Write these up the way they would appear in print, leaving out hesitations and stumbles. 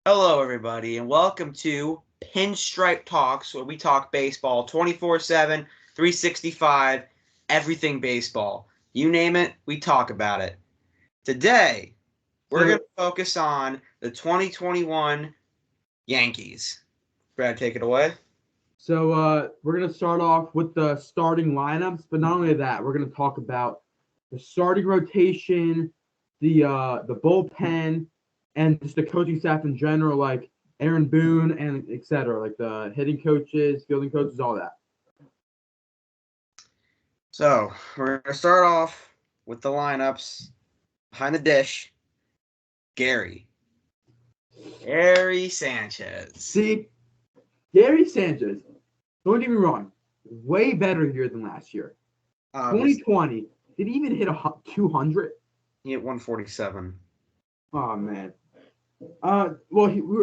Hello, everybody, and welcome to Pinstripe Talks, where we talk baseball 24/7, 365, everything baseball. You name it, we talk about it. Today, we're going to focus on the 2021 Yankees. Brad, take it away. So we're going to start off with the starting lineups, but not only that, we're going to talk about the starting rotation, the bullpen, and just the coaching staff in general, like Aaron Boone and etc., like the hitting coaches, fielding coaches, all that. So, we're going to start off with the lineups. Behind the dish, Gary Sanchez. See, Gary Sanchez, don't get me wrong, way better year than last year. 2020, did he even hit 200? He hit 147. Oh man. Well,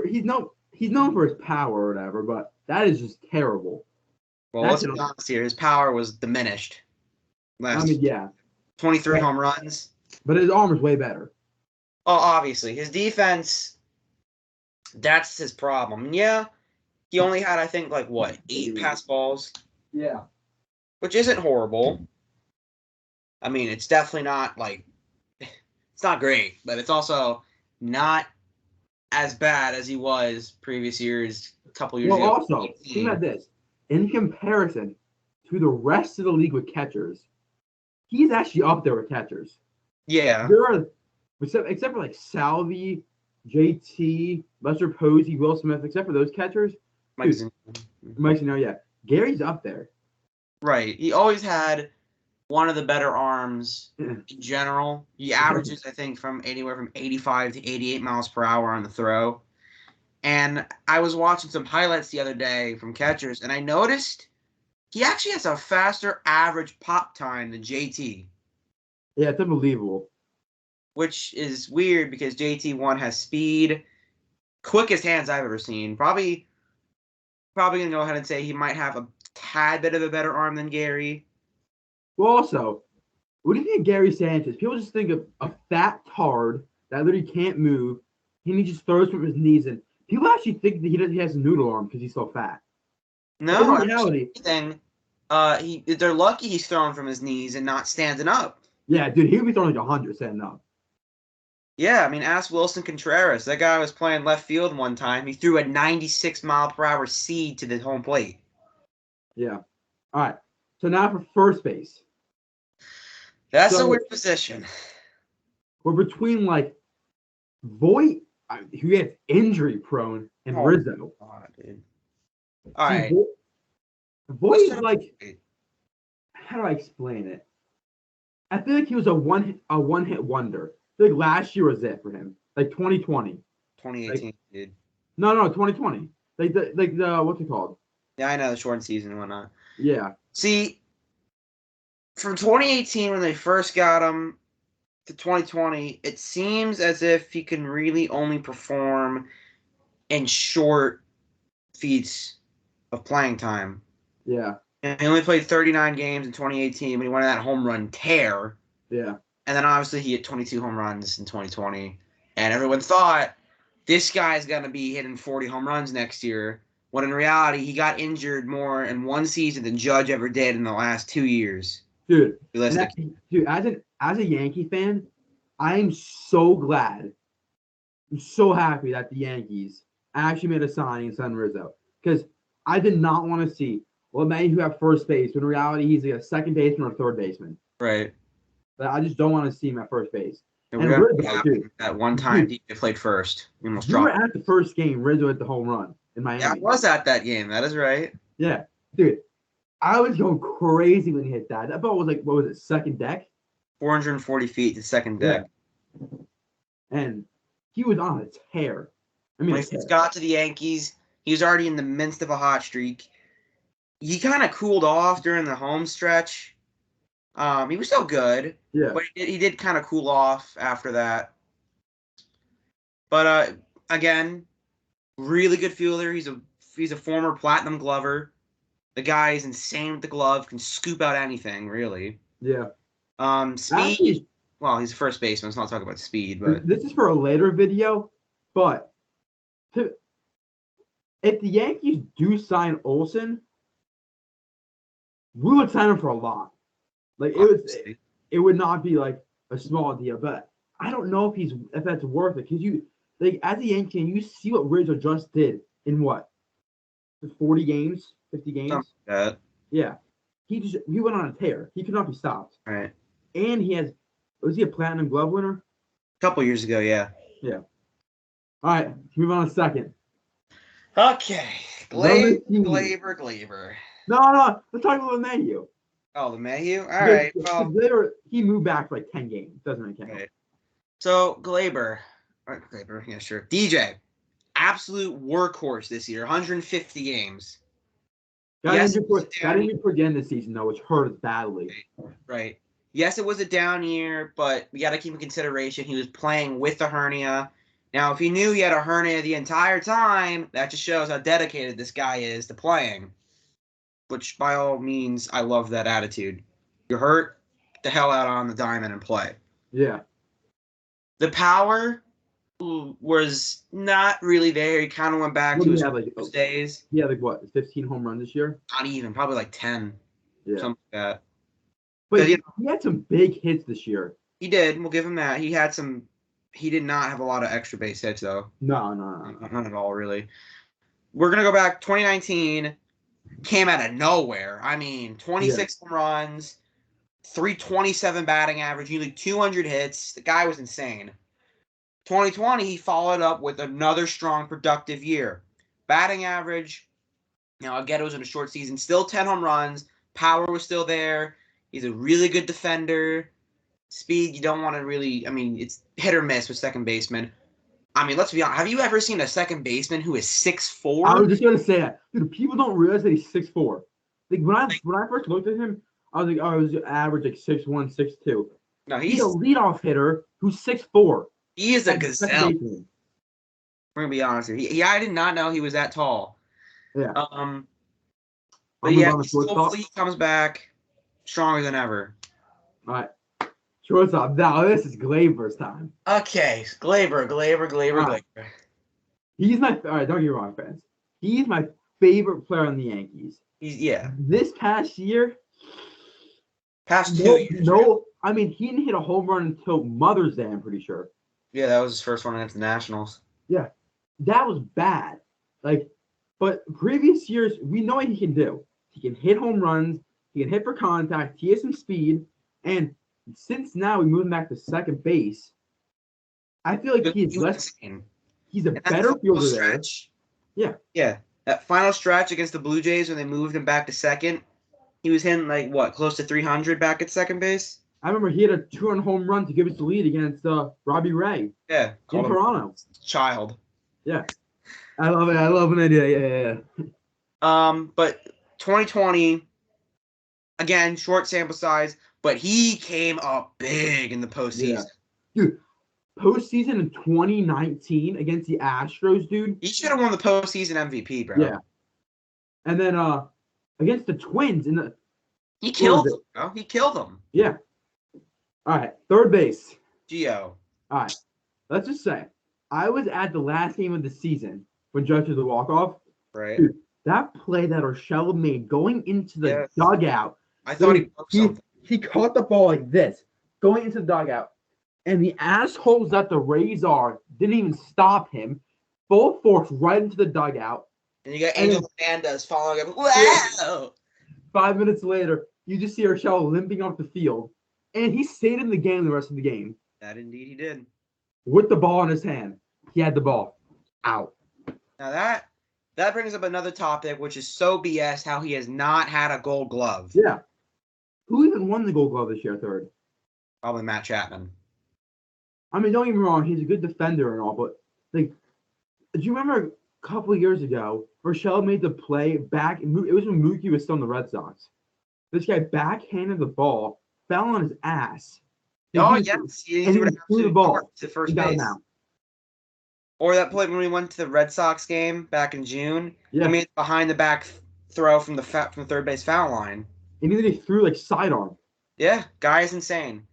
he's known for his power or whatever, but that is just terrible. Well, let's be honest here. His power was diminished. Yeah. 23 home runs. But his arm is way better. Oh, obviously. His defense, that's his problem. And yeah, he only had, I think, 8 pass balls? Yeah. Which isn't horrible. I mean, it's definitely not, it's not great, but it's also not as bad as he was previous years, a couple years ago. Well, also, think about this. In comparison to the rest of the league with catchers, he's actually up there with catchers. Yeah. There are, except for Salvi, JT, Lester Posey, Will Smith, except for those catchers. Mike Zeno, yeah. Gary's up there. Right. He always had one of the better arms in general. He averages, I think, from anywhere from 85 to 88 miles per hour on the throw. And I was watching some highlights the other day from catchers, and I noticed he actually has a faster average pop time than JT. Yeah, it's unbelievable. Which is weird because JT, one, has speed, quickest hands I've ever seen. Probably going to go ahead and say he might have a tad bit of a better arm than Gary. Well, also, what do you think of Gary Sanchez? People just think of a fat tard that literally can't move, and he just throws from his knees. And people actually think that he has a noodle arm because he's so fat. No, in reality, they're lucky he's throwing from his knees and not standing up. Yeah, dude, he would be throwing 100 standing up. Yeah, I mean, ask Wilson Contreras. That guy was playing left field one time. He threw a 96 mile per hour seed to the home plate. Yeah. All right. So now for first base. That's a weird position. We're between Voit, who gets injury prone, and Rizzo. God, dude. All right. Voit is how do I explain it? I feel like he was a one hit wonder. I feel like last year was it for him. 2020. 2018, dude. No, 2020. The what's it called? Yeah, I know, the short season and whatnot. Yeah. See, from 2018 when they first got him to 2020, it seems as if he can really only perform in short feats of playing time. Yeah. And he only played 39 games in 2018 when he went on that home run tear. Yeah. And then obviously he hit 22 home runs in 2020. And everyone thought this guy's going to be hitting 40 home runs next year. When in reality, he got injured more in one season than Judge ever did in the last 2 years. Dude, as a Yankee fan, I am so glad. I'm so happy that the Yankees actually made a signing in San Rizzo. Because I did not want to see man who have first base, when in reality he's a second baseman or a third baseman. Right. But I just don't want to see him at first base. And Rizzo, dude, that one time he played first. We almost dropped. You were at the first game, Rizzo hit the home run in Miami. Yeah, I was at that game. That is right. Yeah. Dude, I was going crazy when he hit that. That ball was what was it, second deck? 440 feet to second deck. Yeah. And he was on a tear. When he got to the Yankees, he was already in the midst of a hot streak. He kind of cooled off during the home stretch. He was still good. Yeah. But he did kind of cool off after that. But again, really good fielder. He's a former platinum glover. The guy is insane with the glove. Can scoop out anything, really. Yeah. Speed. Well, he's a first baseman. Let's not talk about speed. But this is for a later video. But if the Yankees do sign Olsen, we would sign him for a lot. Like it would not be like a small deal, but I don't know if that's worth it because you like as a Yankee, you see what Rizzo just did in what 40 games, 50 games. Something like that. Yeah, he went on a tear. He could not be stopped. Right. And was he a Platinum Glove winner? A couple years ago, yeah. Yeah. All right, move on a second. Okay, Glaber. No, let's talk about Mayhew. Oh, the Mayhew? All right. Well, he moved back for like 10 games. Doesn't really count. Right. So, Glaber, yeah, sure. DJ, absolute workhorse this year, 150 games. Got injured for the end of the season, though, which hurt us badly. Right. Yes, it was a down year, but we got to keep in consideration he was playing with a hernia. Now, if he knew he had a hernia the entire time, that just shows how dedicated this guy is to playing. Which, by all means, I love that attitude. You're hurt, get the hell out on the diamond and play. Yeah. The power was not really there. He kind of went back to his days. He had like what, 15 home runs this year? Not even, probably like 10. Yeah. Something like that. But he had some big hits this year. He did. We'll give him that. He did not have a lot of extra base hits, though. No. Not at all, really. We're going to go back 2019. Came out of nowhere. I mean, 26 home runs, 327 batting average, nearly 200 hits. The guy was insane. 2020, he followed up with another strong, productive year. Batting average, I get it was in a short season, still 10 home runs. Power was still there. He's a really good defender. Speed, you don't want to really, it's hit or miss with second baseman. Let's be honest. Have you ever seen a second baseman who is 6'4"? I was just going to say that. Dude, people don't realize that he's 6'4". Like, when I first looked at him, I was like, oh, he was average like 6'1", 6'2". No, he's a leadoff hitter who's 6'4". He is a gazelle. We're going to be honest here. I did not know he was that tall. Yeah. But yeah, hopefully he comes back stronger than ever. All right. Shortstop. Now this is Glaber's time. Okay, Glaber. He's my all right. Don't get me wrong, fans. He's my favorite player on the Yankees. This past year. Past 2 years. No, he didn't hit a home run until Mother's Day. I'm pretty sure. Yeah, that was his first one against the Nationals. Yeah, that was bad. But previous years we know what he can do. He can hit home runs. He can hit for contact. He has some speed, and since now we moved him back to second base, I feel like he's a better fielder there. Yeah. Yeah. That final stretch against the Blue Jays when they moved him back to second, he was hitting close to 300 back at second base. I remember he had a 2-run home run to give us the lead against Robbie Ray. Yeah. In Toronto. Child. Yeah. I love it. I love an idea. Yeah. But 2020, again, short sample size. But he came up big in the postseason. Yeah. Dude, postseason in 2019 against the Astros, dude. He should have won the postseason MVP, bro. Yeah. And then against the Twins he killed them, bro. He killed them. Yeah. All right, third base. Gio. All right. Let's just say I was at the last game of the season when Judge did the walk-off. Right. Dude, that play that Urshela made going into the dugout. I thought he broke something. He caught the ball like this, going into the dugout, and the assholes that the Rays are didn't even stop him. Full force right into the dugout. And you got Angel Hernandez following him. Wow! 5 minutes later, you just see Urshela limping off the field, and he stayed in the game the rest of the game. That indeed he did. With the ball in his hand. He had the ball. Out. Now that brings up another topic, which is so BS how he has not had a Gold Glove. Yeah. Who even won the Gold Glove this year, third? Probably Matt Chapman. Don't get me wrong, he's a good defender and all, but do you remember a couple of years ago, Urshela made the play back? It was when Mookie was still in the Red Sox. This guy backhanded the ball, fell on his ass. Yes, he threw the ball to first base. Or that play when we went to the Red Sox game back in June. Yeah. He made behind the back throw from the third base foul line. And then he threw sidearm. Yeah, guy is insane.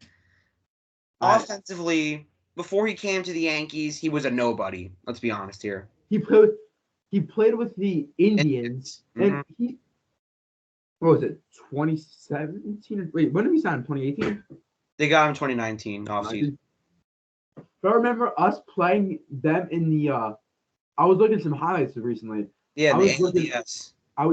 Offensively, before he came to the Yankees, he was a nobody. Let's be honest here. He played with the Indians, and he what was it, 2017? Wait, when did we sign him? 2018? They got him 2019 offseason. But I remember us playing them in the. I was looking at some highlights recently. Yeah, I the was looking. ALDS. I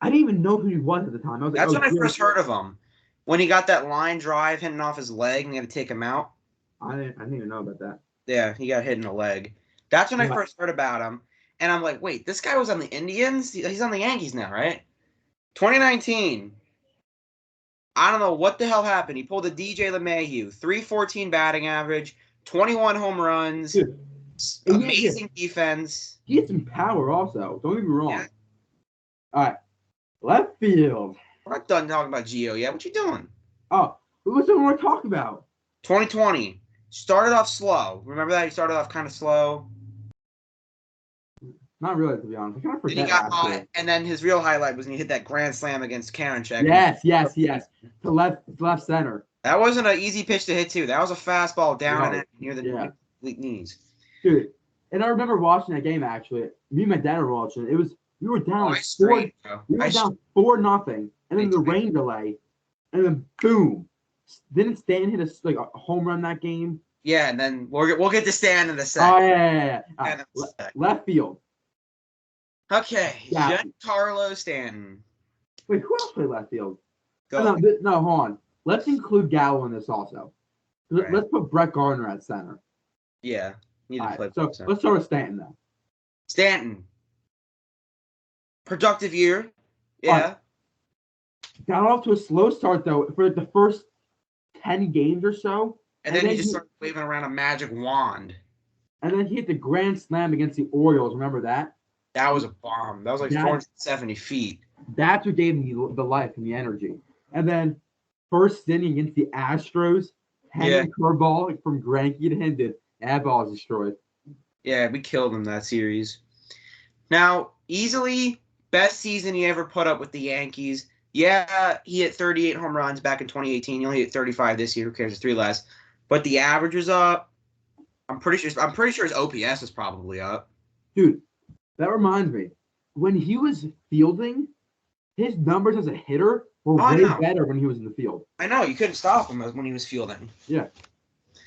didn't even know who he was at the time. I was like, That's when I first heard of him. When he got that line drive hitting off his leg and they had to take him out. I didn't even know about that. Yeah, he got hit in the leg. That's when I first heard about him. And I'm like, wait, this guy was on the Indians? He's on the Yankees now, right? 2019. I don't know what the hell happened. He pulled a DJ LeMahieu, 314 batting average, 21 home runs, Dude, amazing defense. He had some power also. Don't get me wrong. Yeah. All right, left field. We're not done talking about Gio yet. What you doing? Oh, what's the one we're talking about? 2020. Started off slow. Remember that? He started off kind of slow. Not really, to be honest. I kind of forget. Then he got hot, and then his real highlight was when he hit that grand slam against Karinchak. Yes. To left center. That wasn't an easy pitch to hit, too. That was a fastball down and near the knees. Dude, and I remember watching that game, actually. Me and my dad were watching it. We were down 4-0, and then the rain delay, and then boom. Didn't Stan hit a home run that game? Yeah, and then we'll get to Stan in a second. Oh, yeah. Right. Left field. Okay, Giancarlo Stanton. Wait, who else played left field? Go. No, hold on. Let's include Gallo in this also. Right. Let's put Brett Gardner at center. Yeah. Right, so let's start with Stanton then. Stanton. Productive year. Yeah. Got off to a slow start, though, for the first 10 games or so. And then he just started waving around a magic wand. And then he hit the grand slam against the Orioles. Remember that? That was a bomb. That was like 470 feet. That's what gave him the life and the energy. And then first inning against the Astros, hanging curveball from Greinke to him, that ball was destroyed. Yeah, we killed him that series. Now, easily best season he ever put up with the Yankees. Yeah, he hit 38 home runs back in 2018. He only hit 35 this year. Who cares? It's 3 less. But the average was up. I'm pretty sure his OPS is probably up. Dude, that reminds me. When he was fielding, his numbers as a hitter were way better when he was in the field. I know. You couldn't stop him when he was fielding. Yeah.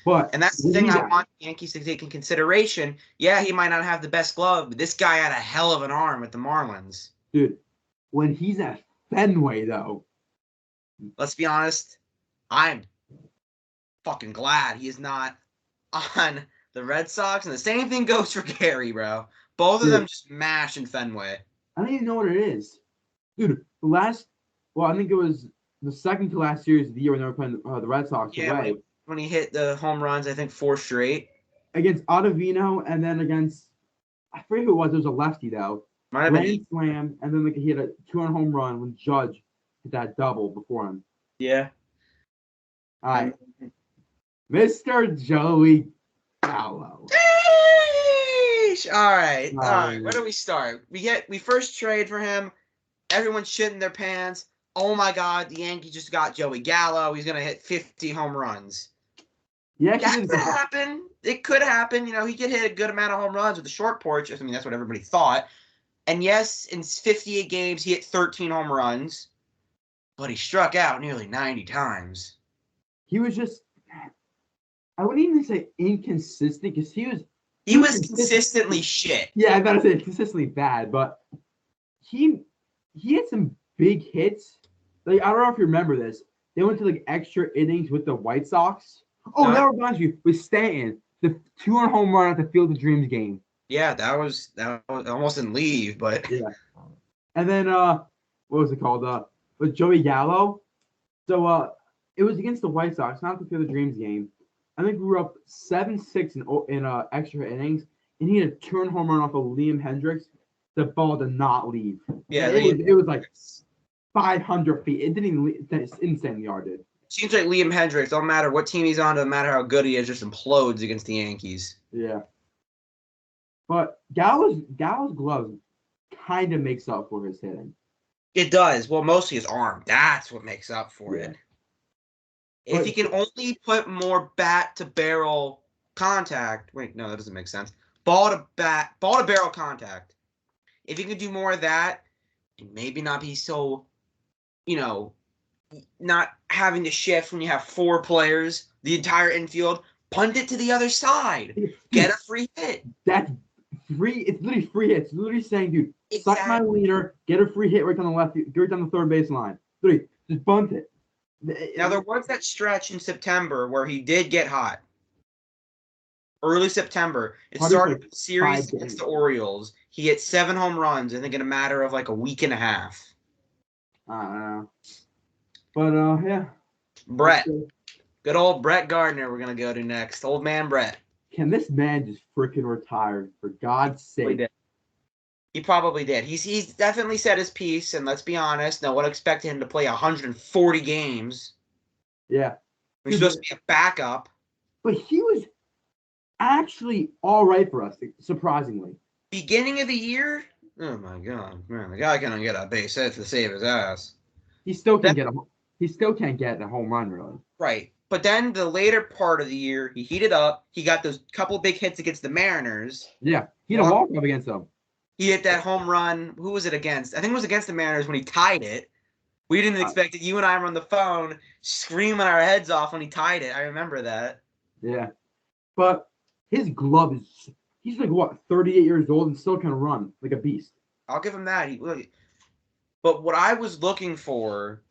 And that's the thing I want the Yankees to take in consideration. Yeah, he might not have the best glove, but this guy had a hell of an arm with the Marlins. Dude, when he's at Fenway, though. Let's be honest. I'm fucking glad he is not on the Red Sox. And the same thing goes for Gary, bro. Both of them just mash in Fenway. I don't even know what it is. Dude, I think it was the second to last series of the year when they were playing the Red Sox away. When he hit the home runs, I think 4 straight. Against Ottavino and then against, I forget who it was. It was a lefty, though. Grand slam, and then he hit a 2-run home run when Judge hit that double before him. Yeah. All right. Mr. Joey Gallo. All right. Where do we start? We first trade for him. Everyone's shitting their pants. Oh, my God. The Yankees just got Joey Gallo. He's going to hit 50 home runs. Yeah, that could happen. It could happen. He could hit a good amount of home runs with the short porch. I mean, that's what everybody thought. And yes, in 58 games, he hit 13 home runs, but he struck out nearly 90 times. He was just, I wouldn't even say inconsistent, because he was consistently shit. Yeah, I was about to say consistently bad, but he had some big hits. Like, I don't know if you remember this. They went to extra innings with the White Sox. Oh, that reminds you, with Stanton, the 2-run home run at the Field of Dreams game. Yeah, that was almost didn't leave, but yeah. And then what was it called? With Joey Gallo. So it was against the White Sox, not the Field of Dreams game. I think we were up 7-6 in extra innings, and he had a 2-run home run off of Liam Hendricks. The ball did not leave. Yeah, it was like 500 feet. It didn't even leave. It's insane yarded. Seems like Liam Hendricks, no matter what team he's on, no matter how good he is, just implodes against the Yankees. Yeah. But Gallo's glove kind of makes up for his hitting. It does. Well, mostly his arm. That's what makes up for it. If he can only put more bat to barrel contact. Wait, no, that doesn't make sense. ball to barrel contact. If he could do more of that, and maybe not be so, not having to shift when you have 4 players, the entire infield, punt it to the other side, get a free hit. That's free. It's literally free hits. It's literally saying, dude, Exactly. suck my wiener, get a free hit right down the left, right down the third base line. Literally, just bunt it. Now, there was that stretch in September where he did get hot. Early September. It started with the series against the Orioles. He hit 7 home runs, I think, in a matter of like a week and a half. I don't know. But, yeah. Brett. Good old Brett Gardner we're going to go to next. Old man Brett. Can this man just freaking retire, for God's sake? He probably did. He's definitely said his piece, and let's be honest, no one expected him to play 140 games. Yeah. He's supposed to be a backup. But he was actually all right for us, surprisingly. Beginning of the year? Oh, my God. Man, the guy can't get a base hit to save his ass. He still can't get a home run, really. Right. But then the later part of the year, he heated up. He got those couple big hits against the Mariners. Yeah. He had a walk-off against them. He hit that home run. Who was it against? I think it was against the Mariners when he tied it. We didn't expect it. You and I were on the phone screaming our heads off when he tied it. I remember that. Yeah. But his glove is – he's like, what, 38 years old and still can run like a beast. I'll give him that. But what I was looking for,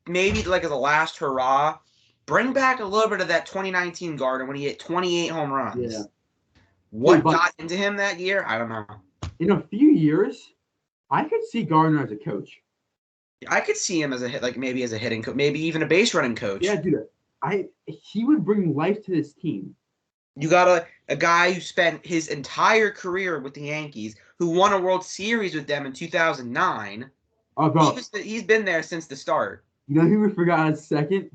maybe like as a last hurrah, bring back a little bit of that 2019 Gardner when he hit 28 home runs. Yeah. What got into him that year? I don't know. In a few years, I could see Gardner as a coach. I could see him as a maybe as a hitting coach, maybe even a base running coach. Yeah, dude. He would bring life to this team. You got a guy who spent his entire career with the Yankees, who won a World Series with them in 2009. Oh, bro. He's been there since the start. You know who we forgot as second?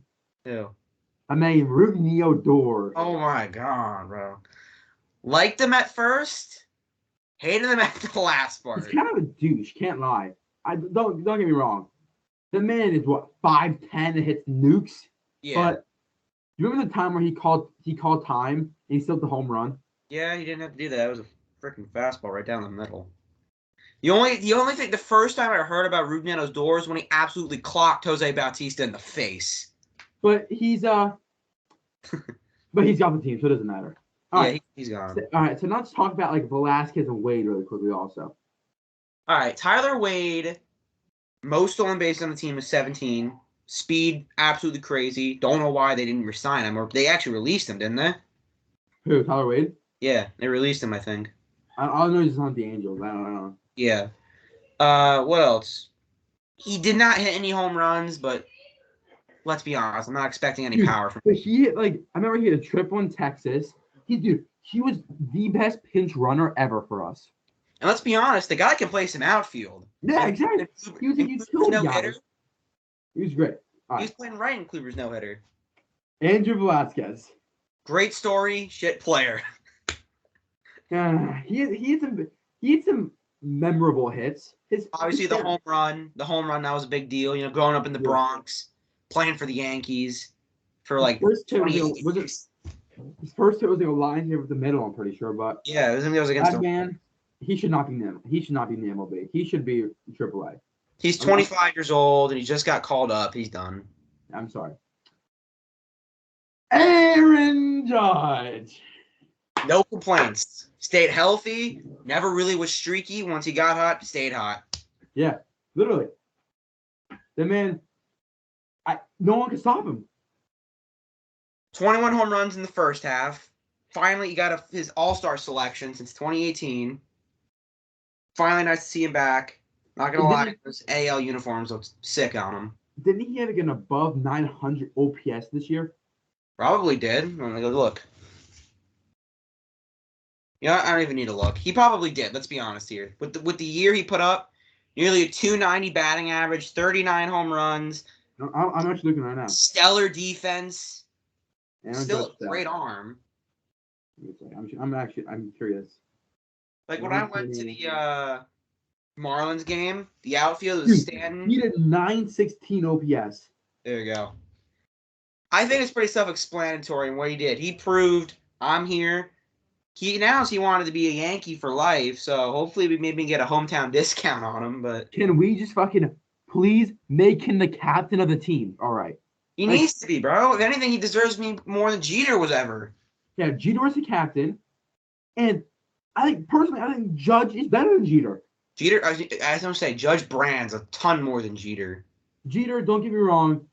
Who? I mean, Rougned Odor. Oh, my God, bro. Liked him at first, hated him at the last part. He's kind of a douche, can't lie. Don't get me wrong. The man is, 5'10" and hits nukes? Yeah. But you remember the time where he called time and he still hit the home run? Yeah, he didn't have to do that. It was a freaking fastball right down the middle. The only thing, the first time I heard about Rougned Odor was when he absolutely clocked Jose Bautista in the face. But he's got the team, so it doesn't matter. All right. He's gone. All right, so now let's talk about Velasquez and Wade really quickly also. All right, Tyler Wade, most stolen base on the team is 17. Speed, absolutely crazy. Don't know why they didn't resign him, or they actually released him, didn't they? Who, Tyler Wade? Yeah, they released him, I think. I don't know he's on the Angels. I don't know. Yeah. What else? He did not hit any home runs, but let's be honest, I'm not expecting any power from him. But he hit, I remember he hit a triple in Texas. He was the best pinch runner ever for us. And let's be honest, the guy can play some outfield. Yeah, exactly. He was a utility guy. He was great. He was playing right in Kluber's no-hitter. Andrew Velasquez. Great story, shit player. He had some memorable hits. Obviously, the home run, that was a big deal. Growing up in the Bronx, playing for the Yankees for 20 years. His first hit was a line here with the middle, I'm pretty sure, but yeah, it was against that man. He should not be in the MLB. He should be AAA. He's 25 years old and he just got called up. He's done. I'm sorry. Aaron Judge. No complaints. Stayed healthy. Never really was streaky. Once he got hot, stayed hot. Yeah, literally. The man, no one could stop him. 21 home runs in the first half. Finally, he got his all-star selection since 2018. Finally, nice to see him back. Not going to lie, those AL uniforms look sick on him. Didn't he have an above 900 OPS this year? Probably did. I'm going to go look. I don't even need to look. He probably did. Let's be honest here. With the year he put up, nearly a 290 batting average, 39 home runs. No, I'm actually looking right now. Stellar defense. Still a great arm. I'm curious. When I went to the Marlins game, the outfield was Stanton. He did 916 OPS. There you go. I think it's pretty self-explanatory in what he did. He proved, I'm here. He announced he wanted to be a Yankee for life, so hopefully we maybe get a hometown discount on him. But Can we just fucking please make him the captain of the team? All right. he Like, needs to be, bro. If anything, he deserves me more than Jeter was ever. yeah, Jeter was the captain, and I think Judge is better than Jeter. Jeter, as I'm saying, Judge Brand's a ton more than Jeter. Jeter, don't get me wrong,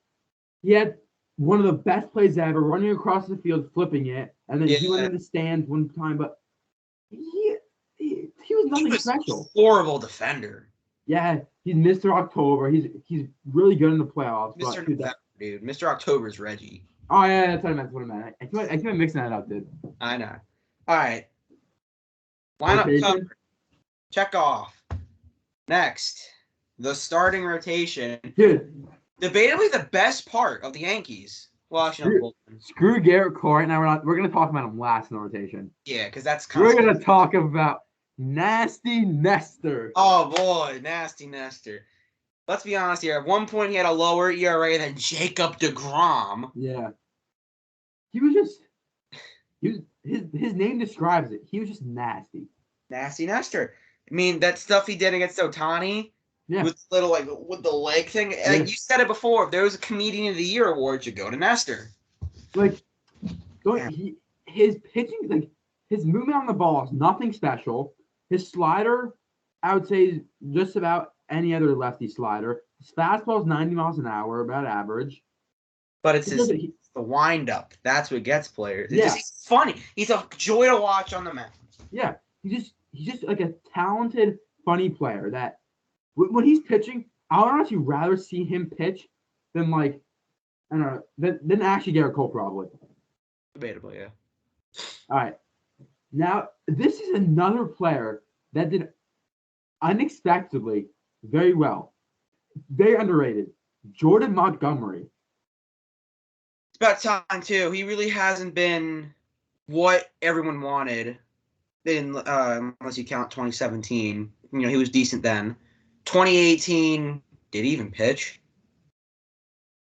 he had one of the best plays ever, running across the field, flipping it, and then he went in the stands one time, but he was nothing special. Horrible defender. Yeah, he's Mr. October. He's really good in the playoffs. Mr. November, dude. Mr. October's Reggie. Oh yeah, that's what I meant. I keep mixing that up, dude. I know. All right. Lineup covered. Check off. Next, the starting rotation. Dude, debatably the best part of the Yankees. Well, actually, no. Screw Garrett Cole right now. We're gonna talk about him last in the rotation. Yeah, because that's we're gonna talk about Nasty Nestor. Oh boy, Nasty Nestor. Let's be honest here. At one point, he had a lower ERA than Jacob deGrom. Yeah. His name describes it. He was just nasty. Nasty Nestor. I mean, that stuff he did against Ohtani. Yeah. With with the leg thing. Yeah. Like you said it before, if there was a Comedian of the Year award, you go to Nestor. Like, his pitching, like his movement on the ball is nothing special. His slider, I would say, is just about any other lefty slider. His fastball is 90 miles an hour, about average. But it's the wind up. That's what gets players. He's funny. He's a joy to watch on the mound. Yeah, he's just like a talented, funny player that when he's pitching, I would honestly rather see him pitch than like I don't know than actually Garrett Cole probably. Debatably, yeah. All right, now this is another player that did unexpectedly very well, very underrated. Jordan Montgomery. It's about time too. He really hasn't been what everyone wanted. Unless you count 2017, he was decent then. 2018, did he even pitch?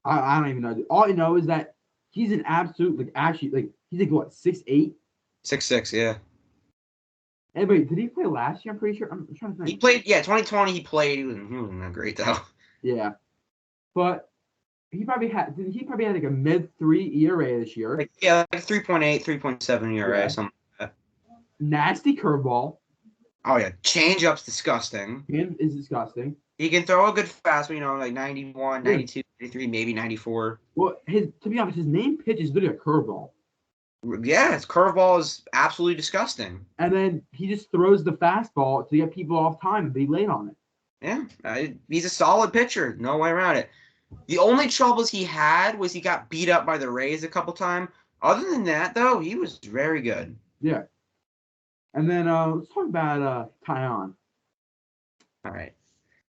I don't even know. All I know is that he's an absolute he's like what 6'8"? 6'6", yeah. Hey, wait, did he play last year? I'm pretty sure. I'm trying to think. He played, 2020 he played. He was not great though. Yeah, but he probably had like a mid-3 ERA this year. Like 3.8, 3.7 ERA, something like that. Nasty curveball. Oh yeah, changeup's disgusting. Him is disgusting. He can throw a good fastball, like 91, 92, 93, maybe 94. Well, to be honest, his main pitch is literally a curveball. Yeah, his curveball is absolutely disgusting. And then he just throws the fastball to get people off time and be late on it. Yeah, he's a solid pitcher. No way around it. The only troubles he had was he got beat up by the Rays a couple times. Other than that, though, he was very good. Yeah. And then let's talk about Tyon. All right.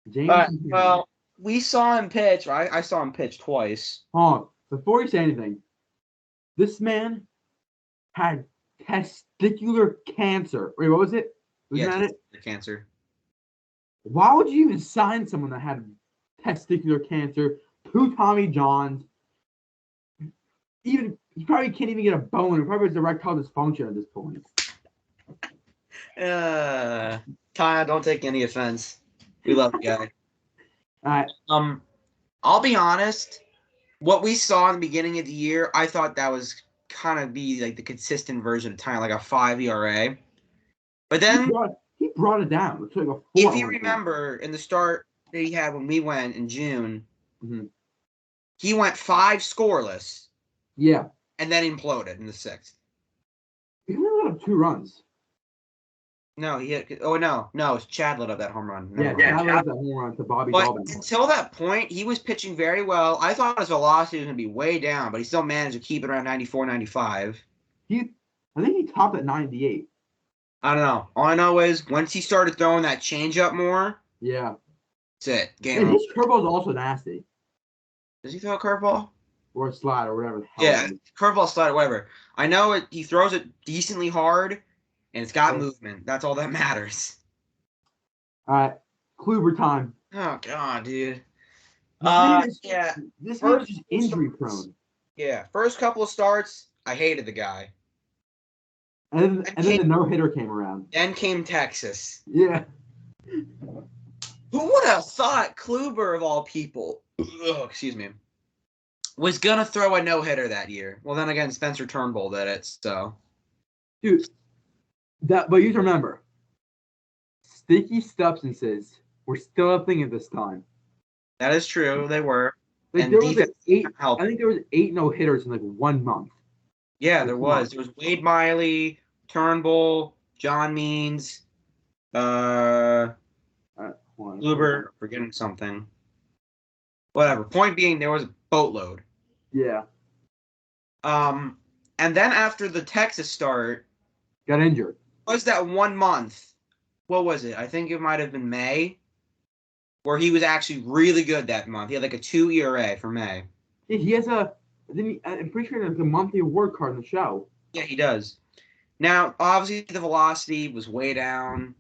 James. Well, we saw him pitch. I saw him pitch twice. Before you say anything, this man had testicular cancer. Wait, what was it? Wasn't that it? Cancer. Why would you even sign someone that had testicular cancer? 2 Tommy Johns. He probably can't even get a bone. He probably has erectile dysfunction at this point. Ty, don't take any offense. We love the guy. All right. I'll be honest. What we saw in the beginning of the year, I thought that was kind of be like the consistent version of Ty, like a 5 ERA. But then he brought it down. It took a 4. If you remember, in the start that he had when we went in June, he went 5 scoreless. Yeah. And then imploded in the 6th. He only let up 2 runs. No, he hit. Oh no, it's Chad let up that home run. Chad let up that home run to Bobby Dalben. Until that point, he was pitching very well. I thought his velocity was going to be way down, but he still managed to keep it around 94, 95. I think he topped at 98. I don't know. All I know is once he started throwing that changeup more, yeah, that's it. Game and over. his curveball is also nasty. Does he throw a curveball? Or a slide or whatever. Yeah, curveball, slide, whatever. I know it. He throws it decently hard, and it's got movement. That's all that matters. All right, Kluber time. Oh God, dude. This man is just injury prone. Yeah, first couple of starts, I hated the guy. And then the no-hitter came around. Then came Texas. Yeah. Who would have thought Kluber, of all people, excuse me, was going to throw a no-hitter that year? Well, then again, Spencer Turnbull did it, so. Dude, but you remember, sticky substances were still a thing at this time. That is true. They were. Like, And there was defense I think there was 8 no-hitters in like 1 month. Yeah, there was. There was Wade Miley, Turnbull, John Means, Kluber, forgetting something. Whatever. Point being, there was a boatload. Yeah. And then after the Texas start, got injured. Was that 1 month? What was it? I think it might have been May, where he was actually really good that month. He had like a 2 ERA for May. Yeah, he has I'm pretty sure there's a monthly award card in the show. Yeah, he does. Now, obviously, the velocity was way down.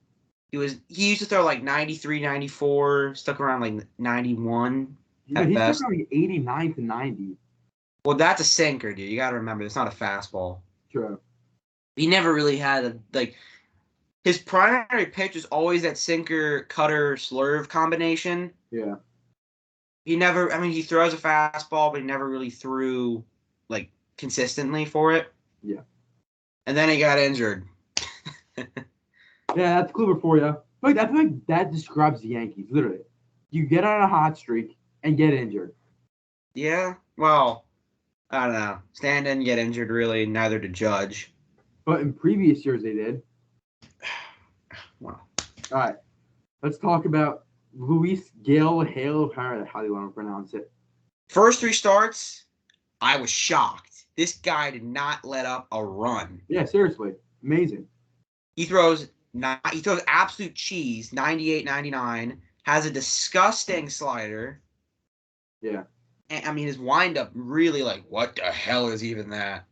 He used to throw like 93, 94, stuck around like 91 at he's best. stuck around like 89 to 90. Well, that's a sinker, dude. You got to remember, it's not a fastball. True. He never really had his primary pitch was always that sinker, cutter, slurve combination. Yeah. He throws a fastball, but he never really threw like consistently for it. Yeah. And then he got injured. Yeah, that's Kluber for you. But I feel like that describes the Yankees, literally. You get on a hot streak and get injured. Yeah, well, I don't know. Stan didn't get injured, really. Neither did Judge. But in previous years, they did. Wow. All right. Let's talk about Luis Gale Halo. How do you want to pronounce it? First 3 starts, I was shocked. This guy did not let up a run. Yeah, seriously. Amazing. He throws absolute cheese, 98, 99, has a disgusting slider. Yeah. And, his windup really, what the hell is even that?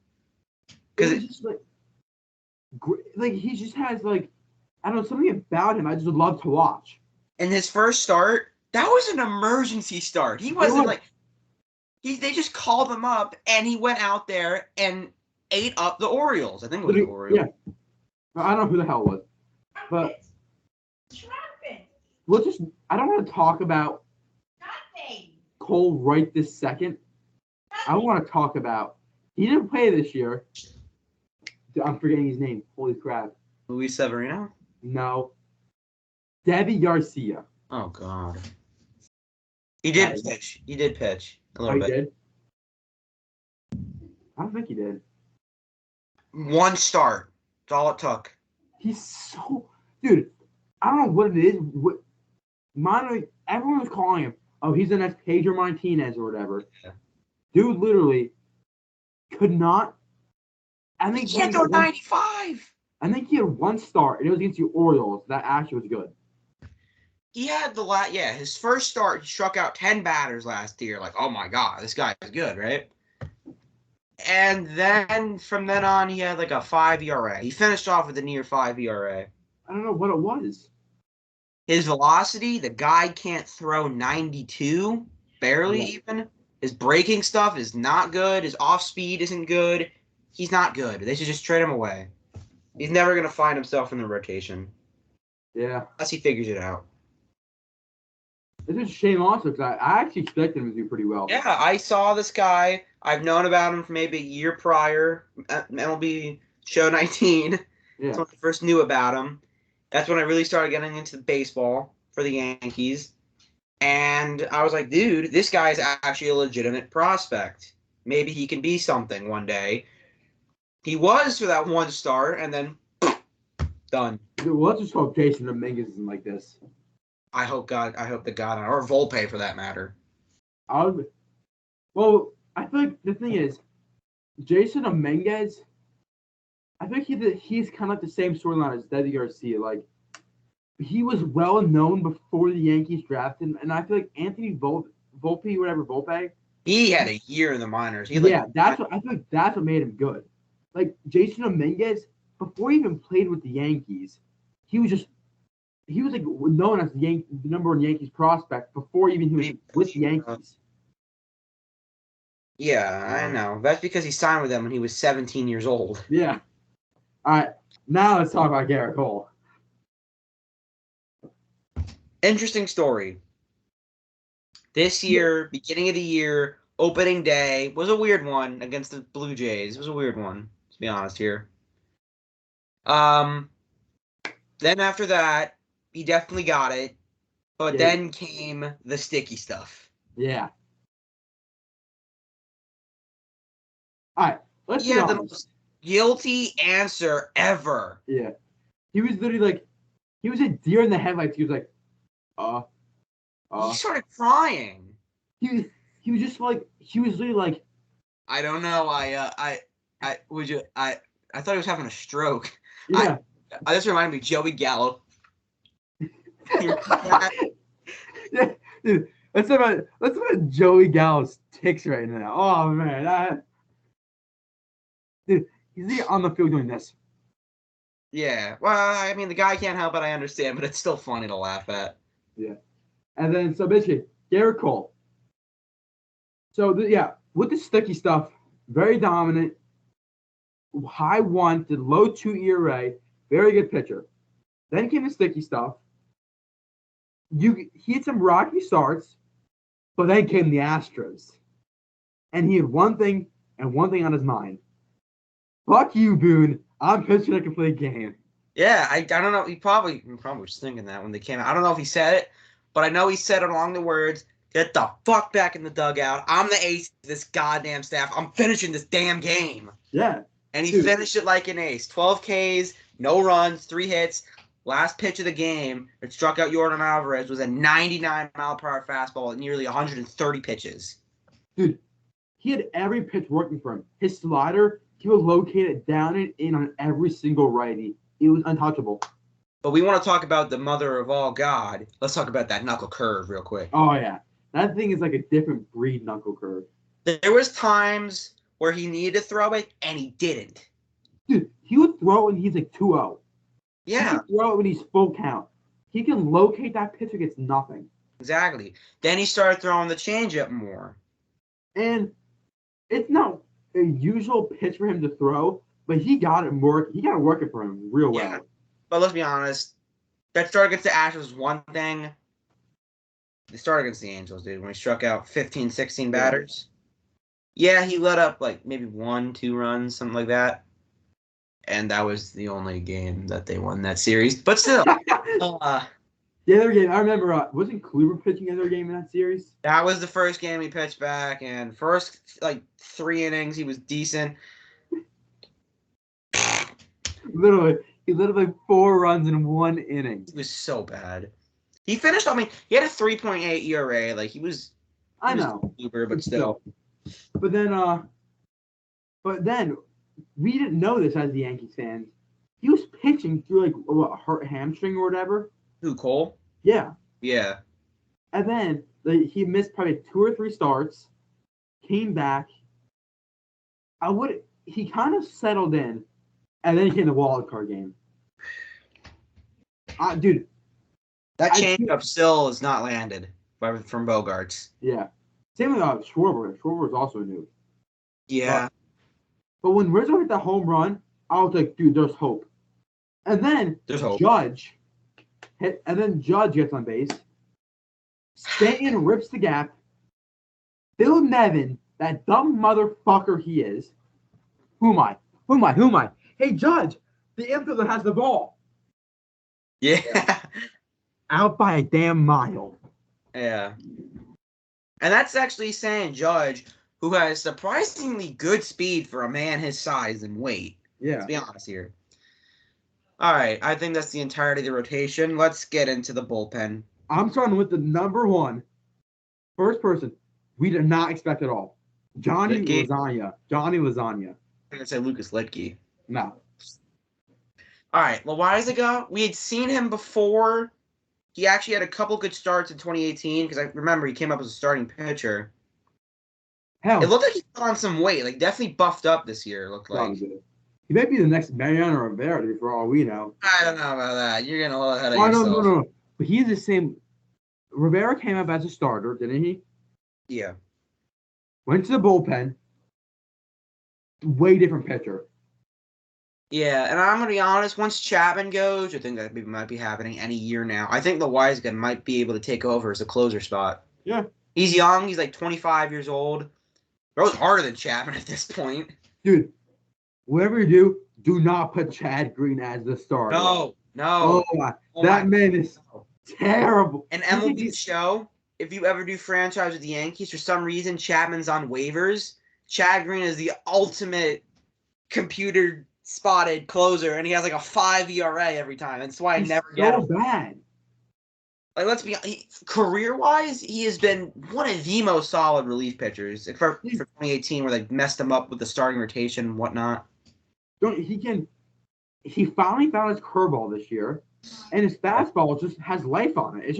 Because it's just he just has, I don't know, something about him I just would love to watch. In his first start, that was an emergency start. He wasn't they just called him up, and he went out there and ate up the Orioles. I think it was the Orioles. Yeah. I don't know who the hell it was. But I don't want to talk about Cole right this second. I want to talk about, he didn't play this year. I'm forgetting his name. Holy crap. Luis Severino? No. Debbie Garcia. Oh, God. He did pitch. He did pitch a little bit. He did? I don't think he did. 1 start. That's all it took. He's so... Dude, I don't know what it is. Everyone was calling him, oh, he's the next Pedro Martinez or whatever. Yeah. Dude literally could not... I think he can't throw 95. I think he had 1 start, and it was against the Orioles. That actually was good. He had his first start, he struck out 10 batters last year. Oh my God, this guy is good, right? And then from then on, he had a 5 ERA. He finished off with a near 5 ERA. I don't know what it was. His velocity, the guy can't throw 92, barely even. His breaking stuff is not good. His off speed isn't good. He's not good. They should just trade him away. He's never going to find himself in the rotation. Yeah. Unless he figures it out. It's just a shame also because I actually expected him to do pretty well. Yeah, I saw this guy. I've known about him for maybe a year prior. MLB Show 19. Yeah. That's when I first knew about him. That's when I really started getting into baseball for the Yankees. And I was like, dude, this guy's actually a legitimate prospect. Maybe he can be something one day. He was for that 1 start, and then done. Dude, let's just hope Jason Dominguez isn't like this. I hope the God, or Volpe for that matter. Well, I feel like the thing is, Jason Dominguez, I think he's kind of like the same storyline as Debbie Garcia. He was well known before the Yankees drafted him, and I feel like Anthony Volpe. He had a year in the minors. I feel like that's what made him good. Jason Dominguez, before he even played with the Yankees, he was known as the number 1 Yankees prospect before even he was with the Yankees. Yeah, I know. That's because he signed with them when he was 17 years old. Yeah. All right, now let's talk about Garrett Cole. Interesting story. This year, beginning of the year, opening day was a weird one against the Blue Jays. It was a weird one, to be honest here. Then after that, he definitely got it. But then came the sticky stuff. Yeah. All right, let's He be had the honest. most guilty answer ever. Yeah. He was literally like, he was a deer in the headlights. He was like, He started crying. He was just like, he was literally like, I don't know. I thought he was having a stroke. yeah. This reminded me of Joey Gallo. Yeah, dude, let's talk about Joey Gallo's ticks right now. Oh man, dude, he's on the field doing this. Yeah, well, I mean, the guy can't help it. I understand, but it's still funny to laugh at. Yeah, and then so basically, Garrett Cole. So with the sticky stuff, very dominant, high wanted, low 2 ERA, very good pitcher. Then came the sticky stuff. He had some rocky starts, but then came the Astros. And he had one thing on his mind. Fuck you, Boone. I'm pitching a complete game. Yeah, I don't know. He probably was thinking that when they came out. I don't know if he said it, but I know he said it along the words, "Get the fuck back in the dugout. I'm the ace of this goddamn staff. I'm finishing this damn game." Yeah. And he finished it like an ace. 12 Ks, no runs, 3 hits. Last pitch of the game that struck out Jordan Alvarez was a 99-mile-per-hour fastball at nearly 130 pitches. Dude, he had every pitch working for him. His slider, he would locate it down and in on every single righty. It was untouchable. But we want to talk about the mother of all God. Let's talk about that knuckle curve real quick. Oh, yeah. That thing is like a different breed knuckle curve. There was times where he needed to throw it, and he didn't. Dude, he would throw it when he's like 2-0. Yeah. He would throw it when he's full count. He can locate that pitch against nothing. Exactly. Then he started throwing the changeup more. And it's not a usual pitch for him to throw, but he got it working for him real well. Yeah. But let's be honest, that start against the Astros was one thing. The start against the Angels, dude, when he struck out 15, 16 batters. Yeah, he let up like maybe 1-2 runs, something like that. And that was the only game that they won that series. But still. The other game, I remember, wasn't Kluber pitching the other game in that series? That was the first game he pitched back, and first, 3 innings, he was decent. Literally, he let up like 4 runs in 1 inning. It was so bad. He finished, he had a 3.8 ERA. Like, he was Kluber, but still. But then, we didn't know this as the Yankees fans. He was pitching through a hurt hamstring or whatever. Who, Cole? Yeah. Yeah. And then he missed probably 2 or 3 starts, came back. He kind of settled in, and then he came the wild card game. Dude. That changeup still is not landed from Bogarts. Yeah. Same with Schwarber. Schwarber was also new. Yeah. But when Rizzo hit the home run, I was like, dude, there's hope. And then Judge gets on base. Stanton rips the gap. Bill Nevin, that dumb motherfucker he is. Who am I? Hey, Judge, the infielder has the ball. Yeah. Out by a damn mile. Yeah. And that's actually saying Judge, who has surprisingly good speed for a man his size and weight. Yeah. Let's be honest here. All right. I think that's the entirety of the rotation. Let's get into the bullpen. I'm starting with the number 1. First person. We did not expect at all. Johnny Lasagna. I'm going to say Lucas Litke. No. All right. Well, why does it go? We had seen him before. He actually had a couple good starts in 2018 because I remember he came up as a starting pitcher. Hell, it looked like he put on some weight. Like, definitely buffed up this year, it looked like. He may be the next Mariano Rivera, for all we know. I don't know about that. You're getting a little ahead of yourself. No. But he's the same. Rivera came up as a starter, didn't he? Yeah. Went to the bullpen. Way different pitcher. Yeah, and I'm gonna be honest. Once Chapman goes, I think that might be happening any year now. I think the wise guy might be able to take over as a closer spot. Yeah. He's young. He's like 25 years old. Throws harder than Chapman at this point. Dude, whatever you do not put Chad Green as the starter. No. Oh, that man is terrible. And MLB The Show, if you ever do franchise with the Yankees, for some reason Chapman's on waivers. Chad Green is the ultimate computer spotted closer, and he has like a 5 ERA every time. That's why I never get him. So bad. Like, let's be career-wise, he has been one of the most solid relief pitchers, except for 2018, where they messed him up with the starting rotation and whatnot. He finally found his curveball this year, and his fastball just has life on it.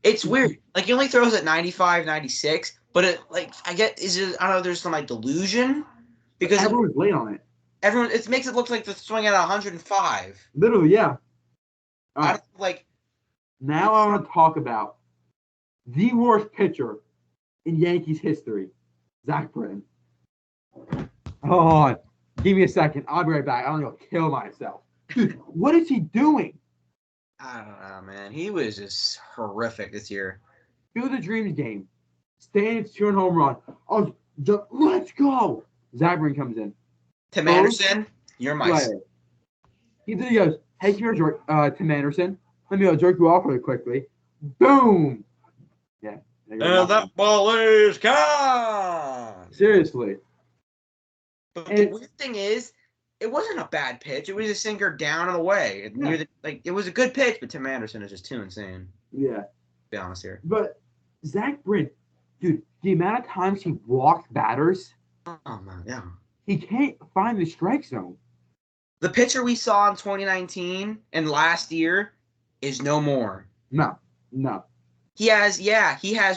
It's weird. Like, he only throws at 95, 96, but I don't know, there's some like delusion because everyone's late on it. It makes it look like the swing at 105. Literally, yeah. Now I want to talk about the worst pitcher in Yankees history, Zach Britton. Oh, give me a second. I'll be right back. I'm going to kill myself. Dude, what is he doing? I don't know, man. He was just horrific this year. Field of Dreams game. Stanton's 2-run home run. Let's go. Zach Britton comes in. Tim Anderson, you're my son. He goes, hey, here, Tim Anderson. Let me jerk you off really quickly. Boom. Yeah. And that ball is gone. Seriously. But the weird thing is, it wasn't a bad pitch. It was a sinker down and away. It was a good pitch, but Tim Anderson is just too insane. Yeah. To be honest here. But Zach Britton, dude, the amount of times he walked batters. Oh, man, yeah. He can't find the strike zone. The pitcher we saw in 2019 and last year is no more. No. He has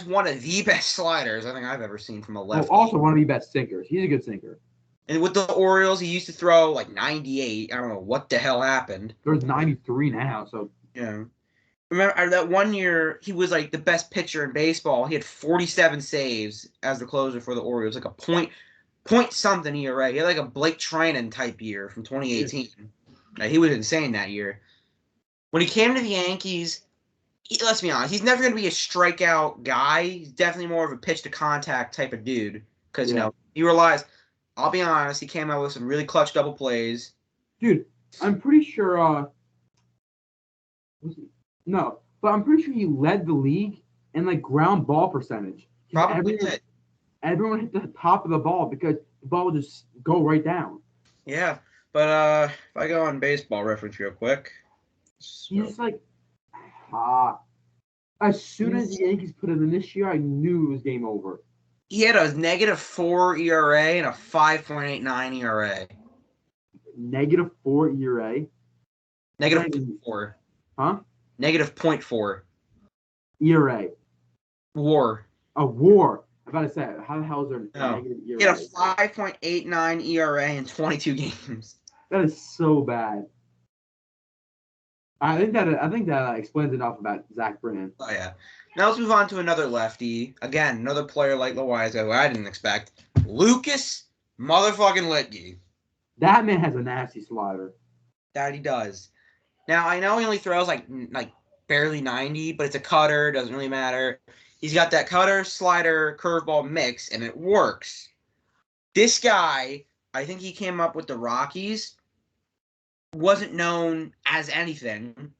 one of the best sliders I think I've ever seen from a lefty. Also one of the best sinkers. He's a good sinker. And with the Orioles, he used to throw like 98. I don't know what the hell happened. There's 93 now, so. Yeah. Remember that one year, he was like the best pitcher in baseball. He had 47 saves as the closer for the Orioles, like a point something ERA. He had like a Blake Trinan type year from 2018. He was insane that year. When he came to the Yankees, let's be honest, he's never going to be a strikeout guy. He's definitely more of a pitch to contact type of dude because he relies. I'll be honest, he came out with some really clutch double plays. Dude, I'm pretty sure. No, but I'm pretty sure he led the league in like ground ball percentage. Probably did. Everyone hit the top of the ball because the ball would just go right down. Yeah, but if I go on Baseball Reference real quick. He's like, as soon as the Yankees put him in this year, I knew it was game over. He had a -4 ERA and a 5.89 ERA. -4 ERA? -0.4. Huh? -0.4. ERA. WAR. A WAR. I'm about to say, how the hell is there a negative ERA? He had a 5.89 ERA in 22 games. That is so bad. I think that explains enough about Zach Britton. Oh, yeah. Now let's move on to another lefty. Again, another player like Loaiza, who I didn't expect. Lucas motherfucking Litke. That man has a nasty slider. That he does. Now, I know he only throws like barely 90, but it's a cutter. Doesn't really matter. He's got that cutter, slider, curveball mix, and it works. This guy, I think he came up with the Rockies, wasn't known as anything.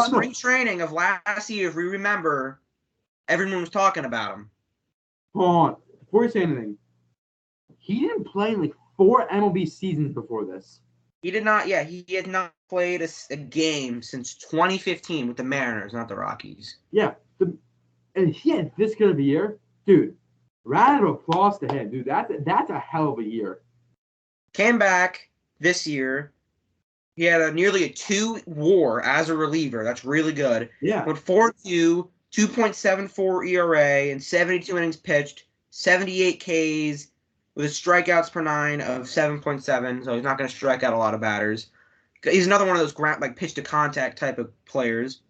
Spring training of last year, if we remember, everyone was talking about him. Hold on. Before you say anything, he didn't play in like 4 MLB seasons before this. He did not. Yeah, he had not played a game since 2015 with the Mariners, not the Rockies. Yeah, and he had this good of a year, dude. Round of applause to him, dude. That's a hell of a year. Came back this year. He had nearly a 2 WAR as a reliever. That's really good. Yeah. Went 4.2, 2.74 ERA, and 72 innings pitched, 78 Ks, with strikeouts per 9 of 7.7. So he's not going to strike out a lot of batters. He's another one of those pitch to contact type of players.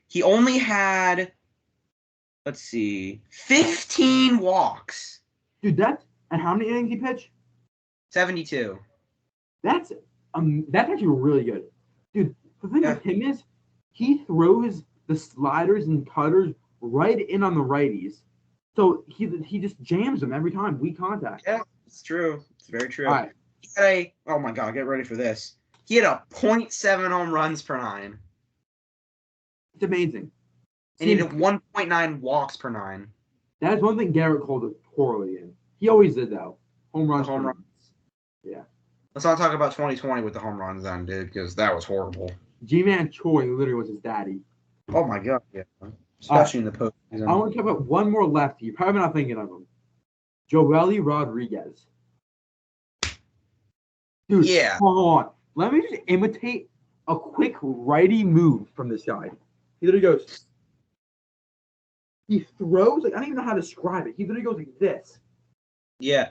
He only had, 15 walks. Dude, and how many innings he pitched? 72. That's That's actually really good. Dude, the thing with him is he throws the sliders and cutters right in on the righties. So he just jams them every time. Weak contact. Yeah, it's true. It's very true. All right. He had oh my God, get ready for this. He had a .7 home runs per 9. It's amazing. And he did 1.9 walks per 9. That's one thing Garrett called it poorly in. He always did, though. Home runs. Home runs. Yeah. Let's not talk about 2020 with the home runs then, dude, because that was horrible. G-Man Choi literally was his daddy. Oh, my God, yeah. Especially in the postseason. I want to talk about one more lefty. You're probably not thinking of him. Joelli Rodriguez. Dude, yeah. Come on. Let me just imitate a quick righty move from this guy. He literally goes. He throws, like, I don't even know how to describe it. He literally goes like this. Yeah.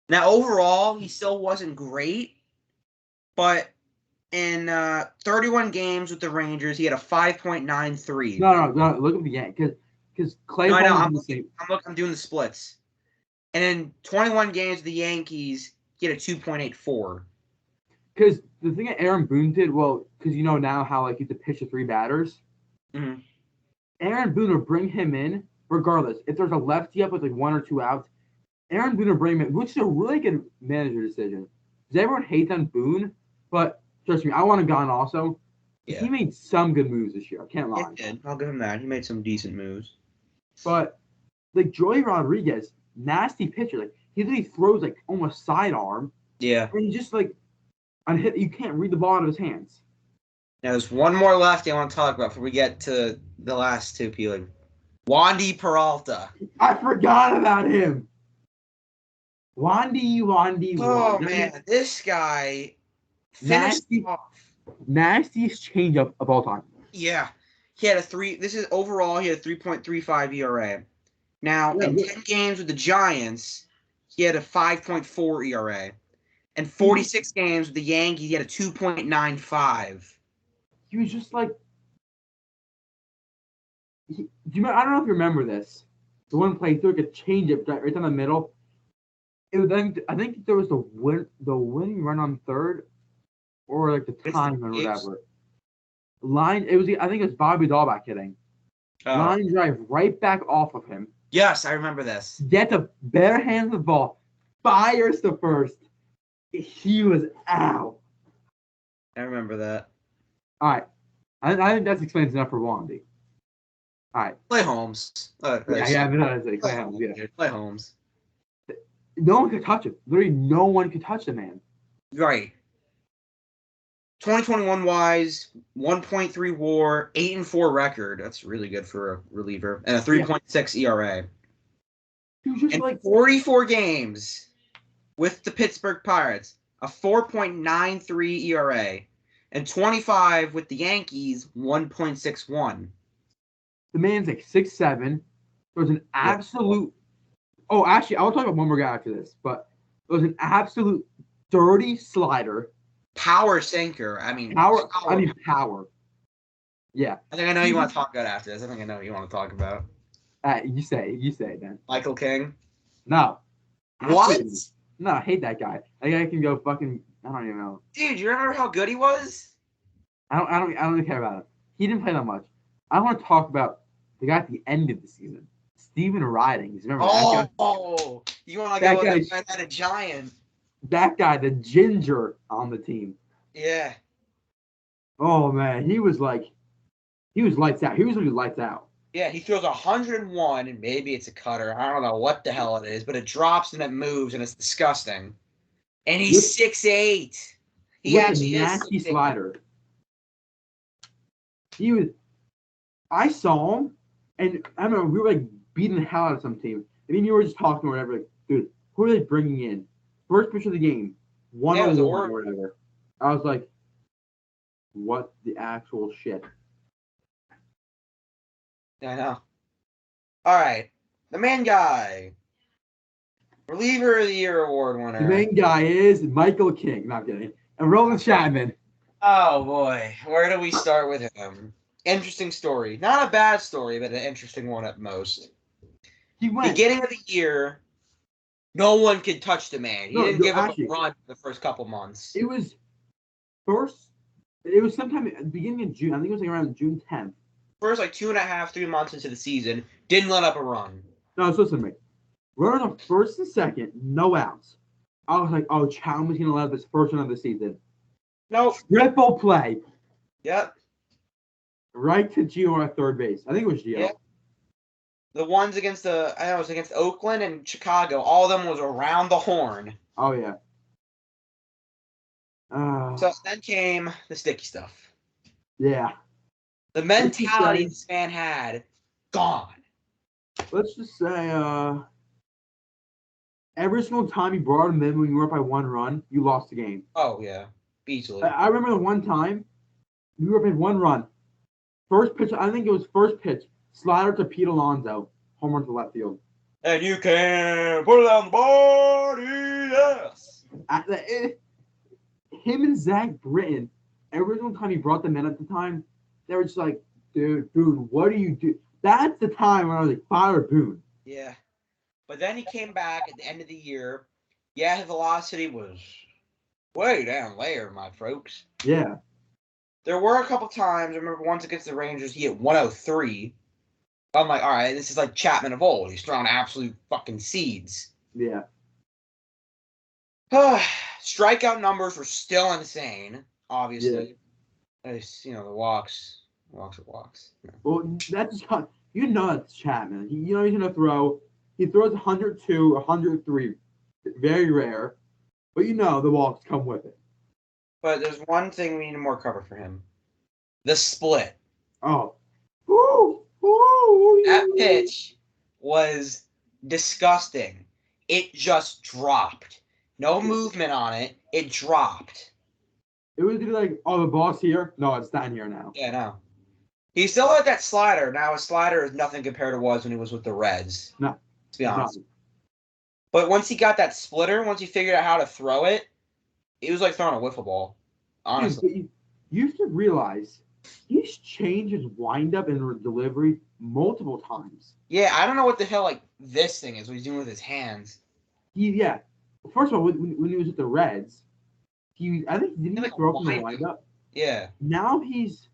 Now, overall, he still wasn't great, but in 31 games with the Rangers, he had a 5.93. No. Look at the Yankee. Because Clay. No, I know. I'm doing the splits. And in 21 games with the Yankees, he had a 2.84. Because the thing that Aaron Boone did, because you know now how, like, you have to pitch to 3 batters. Mm-hmm. Aaron Boone will bring him in regardless. If there's a lefty up with like 1 or 2 outs, Aaron Boone will bring him in, which is a really good manager decision. Because everyone hates on Boone, but trust me, I want him gone also. Yeah. He made some good moves this year. I can't lie. He did. I'll give him that. He made some decent moves. But like Joelli Rodriguez, nasty pitcher. Like he literally throws like almost sidearm. Yeah. And he just like on hit, you can't read the ball out of his hands. Now, there's one more lefty I want to talk about before we get to the last two peeling. Wandy Peralta. I forgot about him. Wandy. Oh, man. This guy finished off. Nastiest changeup of all time. Yeah. He had a 3.35 ERA. Now, in 10 games with the Giants, he had a 5.4 ERA. And 46 games with the Yankees, he had a 2.95. He was just like, I don't know if you remember this. The one play, he threw like a changeup right down the middle. It was, I think there was the winning run on third, or like the time or whatever. I think it was Bobby Dahlback hitting. Line drive right back off of him. Yes, I remember this. Gets a bare hand the ball, fires the first. He was out. I remember that. All right. I think that explains enough for Wandy. All right. Play Holmes. Play Holmes. Play Holmes. No one could touch him. Literally, no one could touch the man. Right. 2021 wise, 1.3 WAR, 8-4 record. That's really good for a reliever, and a 3.6 ERA. He was just and like 44 games with the Pittsburgh Pirates, a 4.93 ERA, and 25 with the Yankees, 1.61. The man's like 6'7". There was an absolute. Oh, actually, I'll talk about one more guy after this, but it was an absolute dirty slider. Power sinker. Power. Yeah. I think I know you want to talk about after this. I think I know what you want to talk about. You say it then. Michael King? No. What? No, I hate that guy. That guy can go fucking. I don't even know. Dude, you remember how good he was? I don't really care about him. He didn't play that much. I want to talk about the guy at the end of the season, Steven Ridings. Remember that guy? Oh, you want to go with that a giant? That guy, the ginger on the team. Yeah. Oh man, he was lights out. He was really lights out. Yeah, he throws 101, and maybe it's a cutter. I don't know what the hell it is, but it drops and it moves, and it's disgusting. And he's 6'8". He actually is a nasty slider. He was. I saw him, and I remember we were like beating the hell out of some team. I mean, you were just talking or whatever. Like, dude, who are they bringing in? First pitch of the game, 101 or whatever. I was like, what the actual shit? I know. All right. The main guy. Reliever of the Year award winner. The main guy is Michael King. Not kidding. And Roland Chapman. Oh, boy. Where do we start with him? Interesting story. Not a bad story, but an interesting one at most. Beginning of the year, no one could touch the man. He didn't give him a run for the first couple months. It was it was sometime at the beginning of June. I think it was like around June 10th. First, like 2.5, 3 months into the season, didn't let up a run. No, so listen to me. Runner on first and second, no outs. I was like, oh, Chapman's going to let up his first run of the season. Nope. Triple play. Yep. Right to Gio at third base. I think it was Gio. Yep. The ones against I know it was against Oakland and Chicago. All of them was around the horn. Oh, yeah. So then came the sticky stuff. Yeah. The mentality this man had, gone. Let's just say, every single time you brought him in when you were up by 1 run, you lost the game. Oh, yeah. Easily. I remember the one time, you were up by 1 run. First pitch, I think it was first pitch, slider to Pete Alonso, home run to left field. And you can put it on the board, yes. Him and Zach Britton, every single time he brought them in at the time, they were just like, dude, what do you do? That's the time when I was like, fire Boone. Yeah. But then he came back at the end of the year. Yeah, his velocity was way down there, my folks. Yeah. There were a couple times, I remember once against the Rangers, he hit 103. I'm like, all right, this is like Chapman of old. He's throwing absolute fucking seeds. Yeah. Strikeout numbers were still insane, obviously. Yeah. The walks. Walks are walks. Yeah. Well, that's that's Chapman. He's going to throw. He throws 102, 103. Very rare. But the walks come with it. But there's one thing we need more cover for him. The split. Oh. Woo! Woo! That pitch was disgusting. It just dropped. No movement on it. It dropped. It was like, oh, the ball's here? No, it's down here now. Yeah, no. He still had that slider. Now his slider is nothing compared to was when he was with the Reds. No. To be honest. But once he got that splitter, once he figured out how to throw it, it was like throwing a wiffle ball. Honestly. Dude, you have to realize he's changed his windup and delivery multiple times. Yeah, I don't know what the hell this thing is, what he's doing with his hands. First of all, when he was with the Reds, I think didn't he throw up in the windup? Yeah. Now he's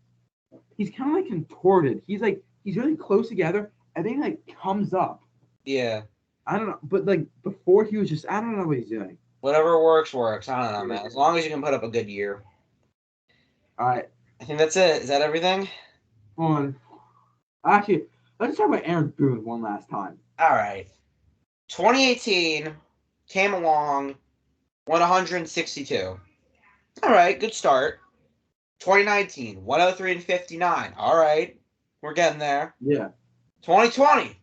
kind of like contorted. He's really close together, and then he comes up. Yeah. I don't know, but before he was just, I don't know what he's doing. Whatever works. I don't know, man. As long as you can put up a good year. All right. I think that's it. Is that everything? Actually, let's talk about Aaron Boone one last time. All right. 2018 came along, won 162. All right, good start. 2019, 103 and 59. All right, we're getting there. Yeah. 2020.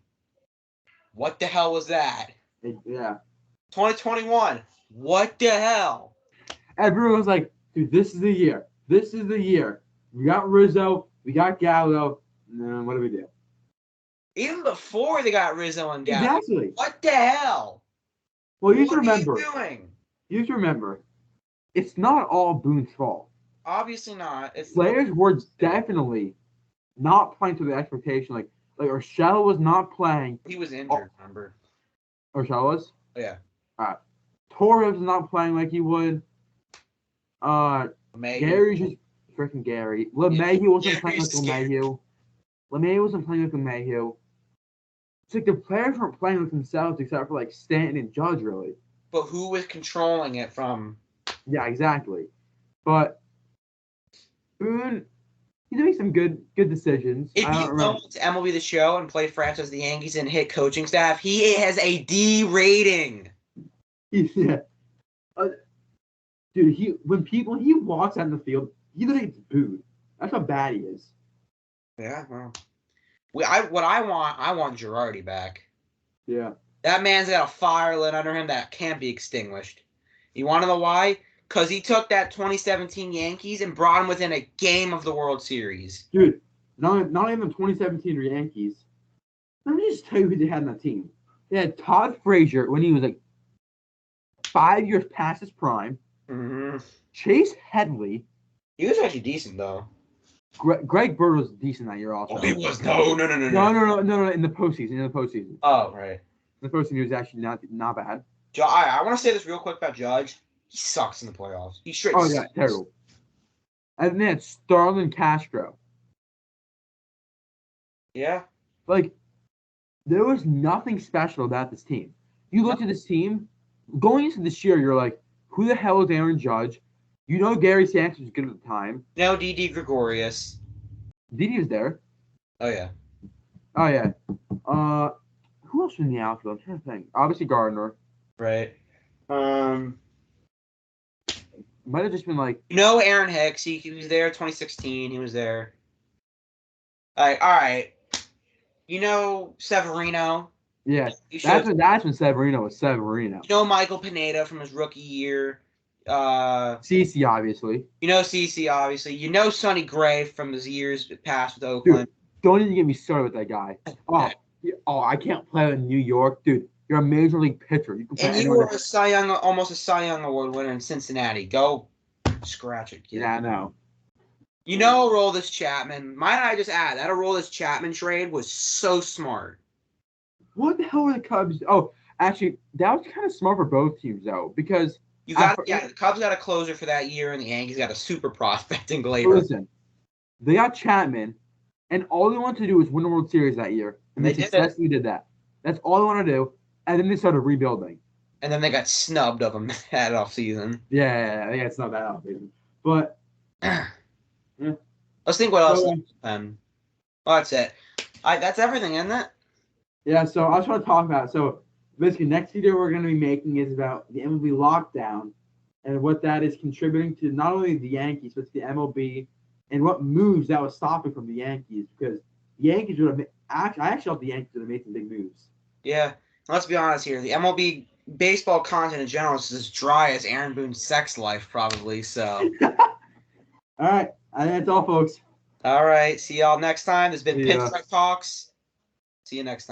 What the hell was that? Yeah. 2021. What the hell? Everyone was like, dude, this is the year. This is the year. We got Rizzo. We got Gallo. And then what do we do? Even before they got Rizzo and Gallo. Exactly. What the hell? Well, you have to remember. What are you doing? You have to remember. It's not all Boone's fault. Obviously not. Players were definitely not playing to the expectation. Like Urshela was not playing. He was injured, remember? Urshela was? Yeah. Torres was not playing like he would. Gary's just freaking Gary. LeMahieu wasn't playing like LeMahieu. LeMahieu wasn't playing like LeMahieu. It's like the players weren't playing with themselves except for Stanton and Judge, really. But who was controlling it from? Yeah, exactly. But Boone, he's making some good decisions. If you go to MLB The Show and play franchise the Yankees and hit coaching staff, he has a D rating. Yeah. Dude, when he walks out in the field, he literally gets booed. That's how bad he is. Yeah, well. I want Girardi back. Yeah. That man's got a fire lit under him that can't be extinguished. You want to know why? Because he took that 2017 Yankees and brought them within a game of the World Series. Dude, not even the 2017 Yankees. Let me just tell you who they had on that team. They had Todd Frazier when he was 5 years past his prime. Mm-hmm. Chase Headley. He was actually decent, though. Greg Bird was decent that year also. Oh, he was? No. In the postseason. Oh, right. In the postseason, he was actually not bad. I want to say this real quick about Judge. He sucks in the playoffs. He straight sucks. Yeah, terrible. And then they had Starlin Castro. Yeah. Like, there was nothing special about this team. You looked at this team, going into this year, you're like, who the hell is Aaron Judge? You know Gary Sanchez was good at the time. No, D.D. Gregorius. Didi was there. Oh, yeah. Oh, yeah. Who else was in the outfield? I'm trying to think. Obviously Gardner. Right. Might have just been like... Aaron Hicks. He was there 2016. He was there. All right. Severino. Yeah. That's when Severino was Severino. Michael Pineda from his rookie year. CC, obviously. CC, obviously. Sonny Gray from his years past with Oakland. Dude, don't even get me started with that guy. I can't play in New York. Dude, you're a major league pitcher. You can play and you were almost a Cy Young Award winner in Cincinnati. Go scratch it, kid. Yeah, I know. Aroldis Chapman. Might I just add, that Aroldis Chapman trade was so smart. What the hell were the Cubs? Oh, actually, that was kind of smart for both teams, though, because... the Cubs got a closer for that year, and the Yankees got a super prospect in Gleyber. Listen, they got Chapman, and all they wanted to do was win the World Series that year, and they successfully did that. That's all they wanted to do, and then they started rebuilding. And then they got snubbed of them that offseason. Yeah, they got snubbed that offseason. But... yeah. Let's think what else. That's it. That's everything, isn't it? Yeah, so I was trying to talk about basically next video we're going to be making is about the MLB lockdown and what that is contributing to not only the Yankees but to the MLB and what moves that was stopping from the Yankees, because the Yankees would have I actually thought the Yankees would have made some big moves. Yeah, let's be honest here. The MLB baseball content in general is as dry as Aaron Boone's sex life, probably. So. All right, I think that's all, folks. All right, see y'all next time. There's been Pinstripe Talks. See you next time.